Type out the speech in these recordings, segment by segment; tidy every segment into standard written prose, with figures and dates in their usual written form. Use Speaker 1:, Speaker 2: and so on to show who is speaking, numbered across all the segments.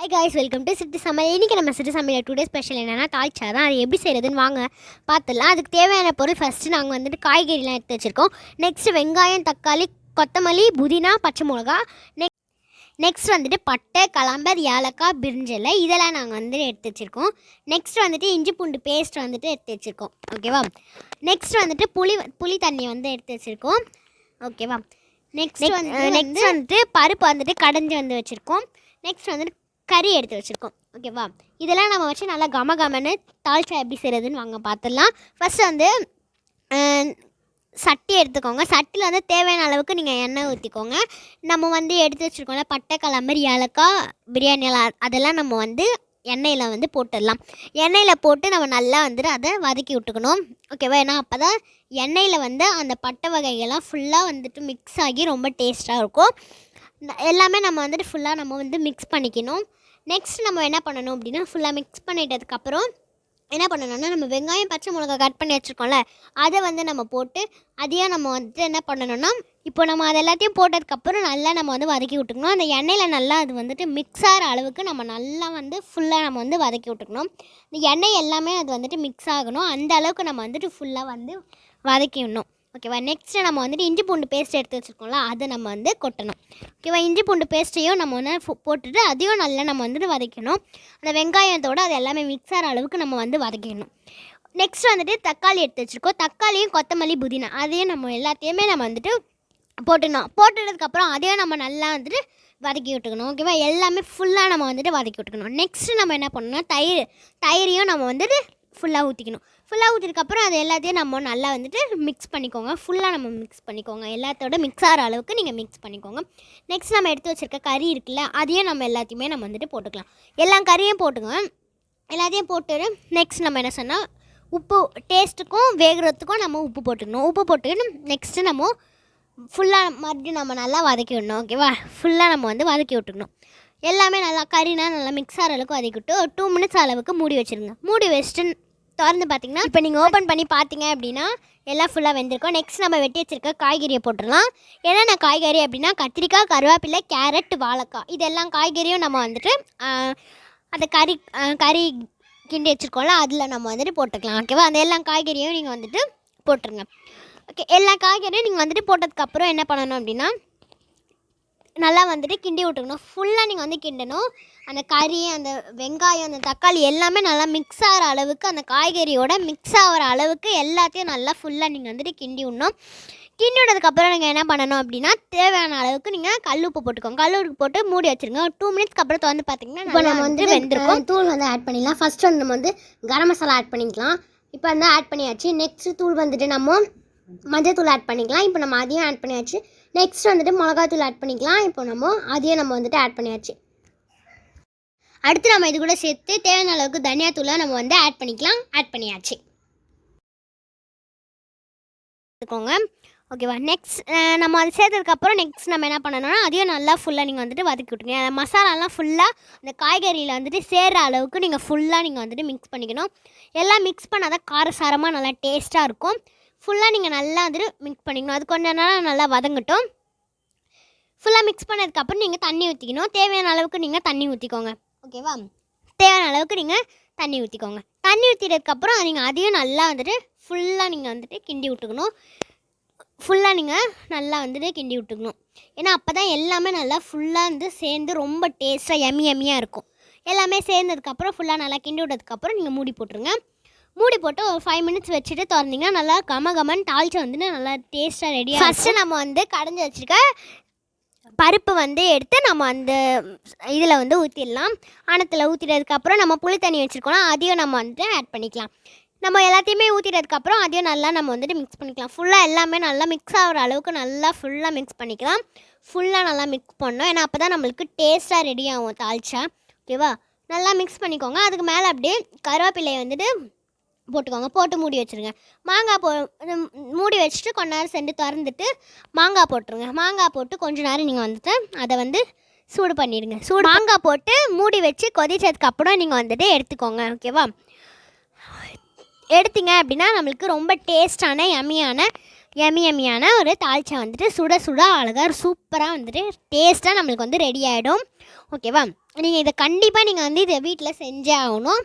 Speaker 1: Hi guys, welcome to Sittu சமையல். இன்னைக்கு நம்ம சிட்டு சமையல் டுடே ஸ்பெஷல் என்னன்னா தால்ச்சா தான். அது எப்படி செய்யறதுன்னு வாங்க பார்த்துடலாம். அதுக்கு தேவையான பொருள் ஃபர்ஸ்ட் நாங்கள் வந்துட்டு காய்கறிலாம் எடுத்து வச்சிருக்கோம். நெக்ஸ்ட் வெங்காயம், தக்காளி, கொத்தமல்லி, புதினா, பச்சை மிளகா, நெக்ஸ்ட் வந்துட்டு பட்டை, கலம்பர், ஏலக்காய், பிரிஞ்சலை இதெல்லாம் நாங்கள் வந்துட்டு எடுத்து வச்சுருக்கோம். நெக்ஸ்ட் வந்துட்டு இஞ்சி பூண்டு பேஸ்ட் வந்துட்டு எடுத்து வச்சுருக்கோம். ஓகேவா? நெக்ஸ்ட் வந்துட்டு புளி தண்ணி வந்து எடுத்து வச்சுருக்கோம். ஓகேவா? நெக்ஸ்ட் வந்துட்டு பருப்பு வந்துட்டு கடைஞ்சி வந்து வச்சுருக்கோம். நெக்ஸ்ட் வந்துட்டு கறி எடுத்து வச்சுருக்கோம். ஓகேவா? இதெல்லாம் நம்ம வச்சு நல்லா கமன்னு தால்ச்சா எப்படி செய்கிறதுன்னு வாங்க பார்த்துடலாம். ஃபஸ்ட்டு வந்து சட்டி எடுத்துக்கோங்க. சட்டியில் வந்து தேவையான அளவுக்கு நீங்கள் எண்ணெய் ஊற்றிக்கோங்க. நம்ம வந்து எடுத்து வச்சுருக்கோம்ல பட்டை, கலம்பர், ஏலக்காய், பிரியாணி அதெல்லாம் நம்ம வந்து எண்ணெயில் வந்து போட்டுடலாம். எண்ணெயில் போட்டு நம்ம நல்லா வந்துட்டு அதை வதக்கி விட்டுக்கணும். ஓகேவா? ஏன்னா அப்போ தான் எண்ணெயில் வந்து அந்த பட்டை வகைகள்லாம் ஃபுல்லாக வந்துட்டு மிக்ஸ் ஆகி ரொம்ப டேஸ்ட்டாக இருக்கும். எல்லாமே நம்ம வந்துட்டு ஃபுல்லாக நம்ம வந்து மிக்ஸ் பண்ணிக்கணும். நெக்ஸ்ட் நம்ம என்ன பண்ணணும் அப்படின்னா ஃபுல்லாக மிக்ஸ் பண்ணிட்டதுக்கப்புறம் என்ன பண்ணணும்னா நம்ம வெங்காயம், பச்சை மிளகா கட் பண்ணி வச்சுருக்கோம்ல அதை வந்து நம்ம போட்டு அதையும் நம்ம வந்துட்டு என்ன பண்ணணும்னா இப்போ நம்ம அது எல்லாத்தையும் போட்டதுக்கப்புறம் நல்லா நம்ம வந்து வதக்கி விட்டுக்கணும். அந்த எண்ணெயில் நல்லா அது வந்துட்டு மிக்ஸ் ஆகிற அளவுக்கு நம்ம நல்லா வந்து ஃபுல்லாக நம்ம வந்து வதக்கி விட்டுக்கணும். இந்த எண்ணெய் எல்லாமே அது வந்துட்டு மிக்ஸ் ஆகணும். அந்த அளவுக்கு நம்ம வந்துட்டு ஃபுல்லாக வந்து வதக்கிடணும். ஓகேவா? நெக்ஸ்ட்டு நம்ம வந்துட்டு இஞ்சி பூண்டு பேஸ்ட் எடுத்து வச்சுருக்கோம்ல அதை நம்ம வந்து கொட்டணும். ஓகேவா? இஞ்சி பூண்டு பேஸ்ட்டையும் நம்ம வந்து போட்டுட்டு அதையும் நல்லா நம்ம வந்துட்டு வதக்கணும். அந்த வெங்காயத்தோடு அது எல்லாமே மிக்ஸ் ஆகிற அளவுக்கு நம்ம வந்து வதக்கிடணும். நெக்ஸ்ட் வந்துட்டு தக்காளி எடுத்து வச்சுருக்கோம். தக்காளியும், கொத்தமல்லி, புதினா அதையும் நம்ம எல்லாத்தையுமே நம்ம வந்துட்டு போட்டுட்டதுக்கப்புறம் அதையும் நம்ம நல்லா வந்துட்டு வதக்கி விட்டுக்கணும். ஓகேவா? எல்லாமே ஃபுல்லாக நம்ம வந்துட்டு வதக்கி விட்டுக்கணும். நெக்ஸ்ட்டு நம்ம என்ன பண்ணணும்னா தயிரையும் நம்ம வந்துட்டு ஃபுல்லாக ஊற்றிக்கணும். ஃபுல்லாக ஊற்றினதுக்கப்புறம் அது எல்லாத்தையும் நம்ம நல்லா வந்துட்டு மிக்ஸ் பண்ணிக்கோங்க. ஃபுல்லாக நம்ம மிக்ஸ் பண்ணிக்கோங்க. எல்லாத்தோட மிக்ஸ் ஆகிற அளவுக்கு நீங்கள் மிக்ஸ் பண்ணிக்கோங்க. நெக்ஸ்ட் நம்ம எடுத்து வச்சுருக்க கறி இருக்குல்ல அதையும் நம்ம எல்லாத்தையுமே நம்ம வந்துட்டு போட்டுக்கலாம். எல்லா கறியும் போட்டுங்க. எல்லாத்தையும் போட்டு நெக்ஸ்ட் நம்ம என்ன சொன்னால் உப்பு டேஸ்ட்டுக்கும் வேகிறதுக்கும் நம்ம உப்பு போட்டுக்கணும். உப்பு போட்டு நெக்ஸ்ட்டு நம்ம ஃபுல்லாக மறுபடியும் நம்ம நல்லா வதக்கி விடணும். ஓகேவா? ஃபுல்லாக நம்ம வந்து வதக்கி விட்டுக்கணும். எல்லாமே நல்லா கறினா நல்லா மிக்ஸ் ஆகிற அளவுக்கு வதக்கிவிட்டு ஒரு 2 மினிட்ஸ் அளவுக்கு மூடி வச்சுருங்க. மூடி வச்சுட்டு திறந்து பார்த்தீங்கன்னா இப்போ நீங்கள் ஓப்பன் பண்ணி பார்த்தீங்க அப்படின்னா எல்லாம் ஃபுல்லாக வெந்திருக்கும். நெக்ஸ்ட் நம்ம வெட்டி வச்சுருக்க காய்கறியை போட்டுடலாம். என்னென்ன காய்கறி அப்படின்னா கத்திரிக்காய், கருவேப்பிலை, கேரட், வாழைக்காய் இதெல்லாம் காய்கறியும் நம்ம வந்துட்டு அந்த கறி கிண்டி வச்சுருக்கோம்ல அதில் நம்ம வந்துட்டு போட்டுக்கலாம். ஓகேவா? அந்த எல்லா காய்கறியும் நீங்கள் வந்துட்டு போட்டுருங்க. ஓகே, எல்லா காய்கறியும் நீங்கள் வந்துட்டு போட்டதுக்கப்புறம் என்ன பண்ணணும் அப்படின்னா நல்லா வந்துட்டு கிண்டி விட்டுக்கணும். ஃபுல்லாக நீங்கள் வந்து கிண்டணும். அந்த கறி, அந்த வெங்காயம், அந்த தக்காளி எல்லாமே நல்லா மிக்ஸ் ஆகிற அளவுக்கு அந்த காய்கறியோட மிக்ஸ் ஆகிற அளவுக்கு எல்லாத்தையும் நல்லா ஃபுல்லாக நீங்கள் வந்துட்டு கிண்டி விடணும். கிண்டி விட்டதுக்கப்புறம் நீங்கள் என்ன பண்ணணும் அப்படின்னா தேவையான அளவுக்கு நீங்கள் கல் உப்பு போட்டுக்கோங்க. கல் உப்பு போட்டு மூடி வச்சுருங்க. ஒரு 2 மினிட்ஸ்க்கு அப்புறம் வந்து பார்த்தீங்கன்னா இப்போ நம்ம வந்து வெந்திருக்கும். தூள் வந்து ஆட் பண்ணிடலாம். ஃபஸ்ட்டு வந்து நம்ம வந்து கரம் மசாலா ஆட் பண்ணிக்கலாம். இப்போ வந்து ஆட் பண்ணியாச்சு. நெக்ஸ்ட்டு தூள் வந்துட்டு நம்ம மஞ்சள் தூள் ஆட் பண்ணிக்கலாம். இப்போ நம்ம அதையும் ஆட் பண்ணியாச்சு. நெக்ஸ்ட் வந்துட்டு மிளகாத்தூள் ஆட் பண்ணிக்கலாம். இப்போ நம்ம அதையும் நம்ம வந்துட்டு ஆட் பண்ணியாச்சு. அடுத்து நம்ம இது கூட சேர்த்து தேவையான அளவுக்கு தனியாத்தூளை நம்ம வந்து ஆட் பண்ணிக்கலாம். ஆட் பண்ணியாச்சு. எடுத்துக்கோங்க. ஓகேவா? நெக்ஸ்ட் நம்ம அது சேர்த்ததுக்கப்புறம் நெக்ஸ்ட் நம்ம என்ன பண்ணணும்னா அதையும் நல்லா ஃபுல்லாக நீங்கள் வந்துட்டு வதக்கி விட்டுருங்க. அந்த மசாலாலாம் ஃபுல்லாக அந்த காய்கறியில் வந்துட்டு சேர்கிற அளவுக்கு நீங்கள் ஃபுல்லாக நீங்கள் வந்துட்டு மிக்ஸ் பண்ணிக்கணும். எல்லாம் மிக்ஸ் பண்ணால் தான் காரசாரமாக நல்லா டேஸ்ட்டாக இருக்கும். ஃபுல்லாக நீங்கள் நல்லா வந்துட்டு மிக்ஸ் பண்ணிக்கணும். அது கொஞ்ச நேரம் நல்லா வதங்கட்டும். ஃபுல்லாக மிக்ஸ் பண்ணதுக்கப்புறம் நீங்கள் தண்ணி ஊற்றிக்கணும். தேவையான அளவுக்கு நீங்கள் தண்ணி ஊற்றிக்கோங்க. ஓகேவா? தேவையான அளவுக்கு நீங்கள் தண்ணி ஊற்றிக்கோங்க. தண்ணி ஊற்றிட்டதுக்கப்புறம் நீங்கள் அதையும் நல்லா வந்துட்டு ஃபுல்லாக நீங்கள் வந்துட்டு கிண்டி விட்டுக்கணும். ஃபுல்லாக நீங்கள் நல்லா வந்துட்டு கிண்டி விட்டுக்கணும். ஏன்னா அப்போ தான் எல்லாமே நல்லா ஃபுல்லாக வந்து சேர்ந்து ரொம்ப டேஸ்ட்டாக எம்மியாக இருக்கும். எல்லாமே சேர்ந்ததுக்கப்புறம் ஃபுல்லாக நல்லா கிண்டி விட்டதுக்கப்புறம் நீங்கள் மூடி போட்டுருங்க. மூடி போட்டு ஒரு 5 மினிட்ஸ் வச்சுட்டு திறந்தீங்கன்னா நல்லா கமன்னு தால்ச்சா வந்துட்டு நல்லா டேஸ்ட்டாக ரெடியாக. ஃபஸ்ட்டு நம்ம வந்து கடைஞ்சி வச்சுருக்க பருப்பு வந்து எடுத்து நம்ம அந்த இதில் வந்து ஊற்றிடலாம். ஆனத்தில் ஊற்றிட்டதுக்கப்புறம் நம்ம புளி தண்ணி வச்சுருக்கோம்னா அதையும் நம்ம வந்துட்டு ஆட் பண்ணிக்கலாம். நம்ம எல்லாத்தையுமே ஊற்றிட்டதுக்கப்புறம் அதையும் நல்லா நம்ம வந்துட்டு மிக்ஸ் பண்ணிக்கலாம். ஃபுல்லாக எல்லாமே நல்லா மிக்ஸ் ஆகிற அளவுக்கு நல்லா ஃபுல்லாக மிக்ஸ் பண்ணிக்கலாம். ஃபுல்லாக நல்லா மிக்ஸ் பண்ணோம். ஏன்னா அப்போ தான் நம்மளுக்கு டேஸ்ட்டாக ரெடி ஆகும் தால்ச்சா. ஓகேவா? நல்லா மிக்ஸ் பண்ணிக்கோங்க. அதுக்கு மேலே அப்படியே கருவேப்பிலையை வந்துட்டு போட்டுக்கோங்க. போட்டு மூடி வச்சுருங்க. மாங்காய் மூடி வச்சுட்டு கொஞ்ச நேரம் சென்று திறந்துட்டு மாங்காய் போட்டுருங்க. மாங்காய் போட்டு கொஞ்சம் நேரம் நீங்கள் வந்துட்டு அதை வந்து சூடு பண்ணிடுங்க. மாங்காய் போட்டு மூடி வச்சு கொதிச்சதுக்கப்புறம் நீங்கள் வந்துட்டு எடுத்துக்கோங்க. ஓகேவா? எடுத்தீங்க அப்படின்னா நம்மளுக்கு ரொம்ப டேஸ்டான எம்மியான ஒரு தால்ச்சா வந்துட்டு சுட சுட அழகாக சூப்பராக வந்துட்டு டேஸ்ட்டாக நம்மளுக்கு வந்து ரெடி ஆகிடும். ஓகேவா? நீங்கள் இதை கண்டிப்பாக நீங்கள் வந்து இதை வீட்டில் செஞ்சே ஆகணும்.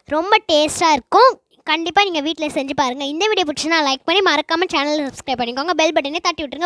Speaker 1: ரொம்ப டேஸ்ட்டாக இருக்கும். கண்டிப்பாக நீங்கள் வீட்டில் செஞ்சு பாருங்கள். இந்த வீடியோ பிடிச்சினா லைக் பண்ணி மறக்காமல் சேனலை சப்ஸ்கிரைப் பண்ணிக்கோங்க. பெல் பட்டனே தட்டி விட்டுருங்க.